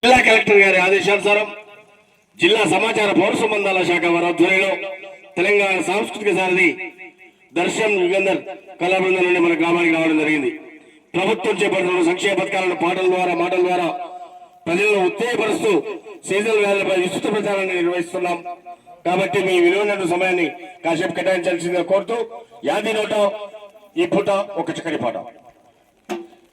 జిల్లా కలెక్టర్ గారి ఆదేశానుసారం జిల్లా సమాచార పౌర సంబంధాల శాఖ వారి ఆధ్వర్యంలో తెలంగాణ సాంస్కృతిక సారథి దర్శన్ యుగంధర్ కళా బృందం నుండి మన గ్రామానికి రావడం జరిగింది. ప్రభుత్వం చేపడుతున్న సంక్షేమ పథకాలను పాటల ద్వారా మాటల ద్వారా ప్రజలను ఉత్తేజపరుస్తూ సీజనల్ వ్యాధులపై విస్తృత ప్రచారాన్ని నిర్వహిస్తున్నాం. కాబట్టి మీ విలువైన సమయాన్ని కాసేపు కేటాయించాల్సిందిగా కోరుతూ యాది నోట ఈ పూట ఒక చక్కని పాట.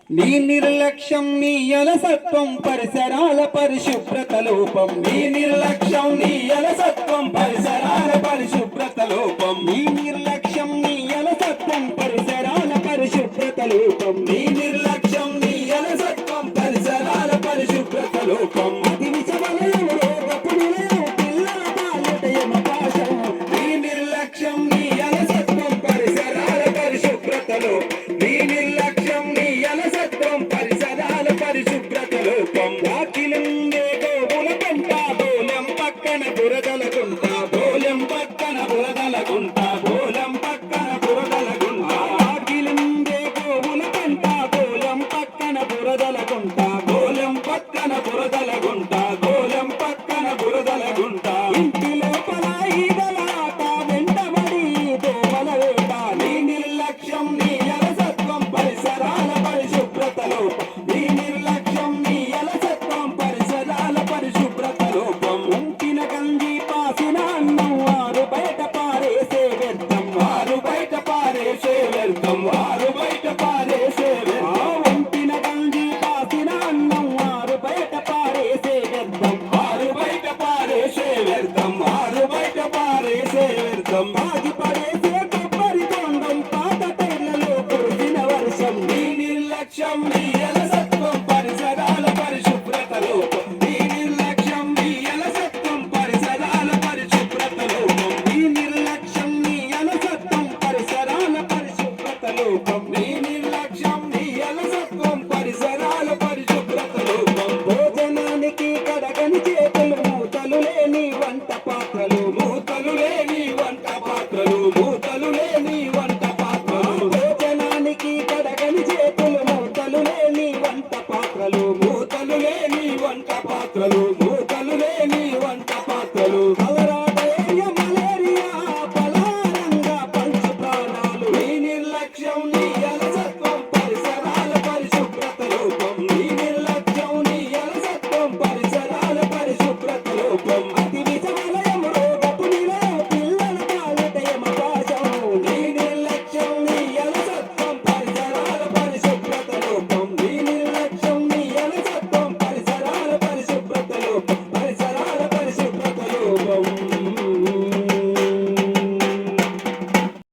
నీ నిర్లక్ష్యం నీ అలసత్వం పరిసరాల పరిశుభ్రత లోపం, నీ నిర్లక్ష్యం నీ అలసత్వం పరిసరాల పరిశుభ్రత లోపం, నీ నిర్లక్ష్యం నీ అలసత్వం పరిసరాల పరిశుభ్రత లోపం, నీ నిర్లక్ష్యం నీ అలసత్వం పరిసరాల పరిశుభ్రత లోపం, అతి విషమలయం రోగపుడులయం పిల్లల పాలిట యమపాశం, నీ నిర్లక్ష్యం నీ అలసత్వం పరిసరాల పరిశుభ్రత లోపం, నీ నిర్లక్ష్యం నీ అలసత్వం పరిసరాల పరిశుభ్రత లోపం, వాకిలుండే గోవుల పంట బోలం పక్కన బురదల గుంట, బోలం పక్కన బురదల గుంట, బోలం పక్కన బురదల గుంట, వాకిలుండే గోవుల పంట బోలం పక్కన బురదల గుంట, బోలం పక్కన బురదల గుంట, బోలం పక్కన బురదల గుంట, ఇంటి లోపల ఈగలాట వెంటబడి దోమల వేట, నీ నిర్లక్ష్యం నీ అలసత్వం పరిసరాల పరిశుభ్రత లోపం, నీ నిర్లక్ష్యం నీ అలసత్వం పరిసరాల పరిశుభ్రత లోపం, ఉంచిన గంజి పాసిన అన్నం వారు బయట పారేసే వ్యర్థం, వారు బయట పారేసే వ్యర్థం, వారు బయట పారేసే వ్యర్థం, ఉంచిన గంజి పాసిన అన్నం వారు బయట పారేసే వ్యర్థం, వారు బయట పారేసే వ్యర్థం, వారు బయట పారేసే వ్యర్థం, ఆగి పడేసే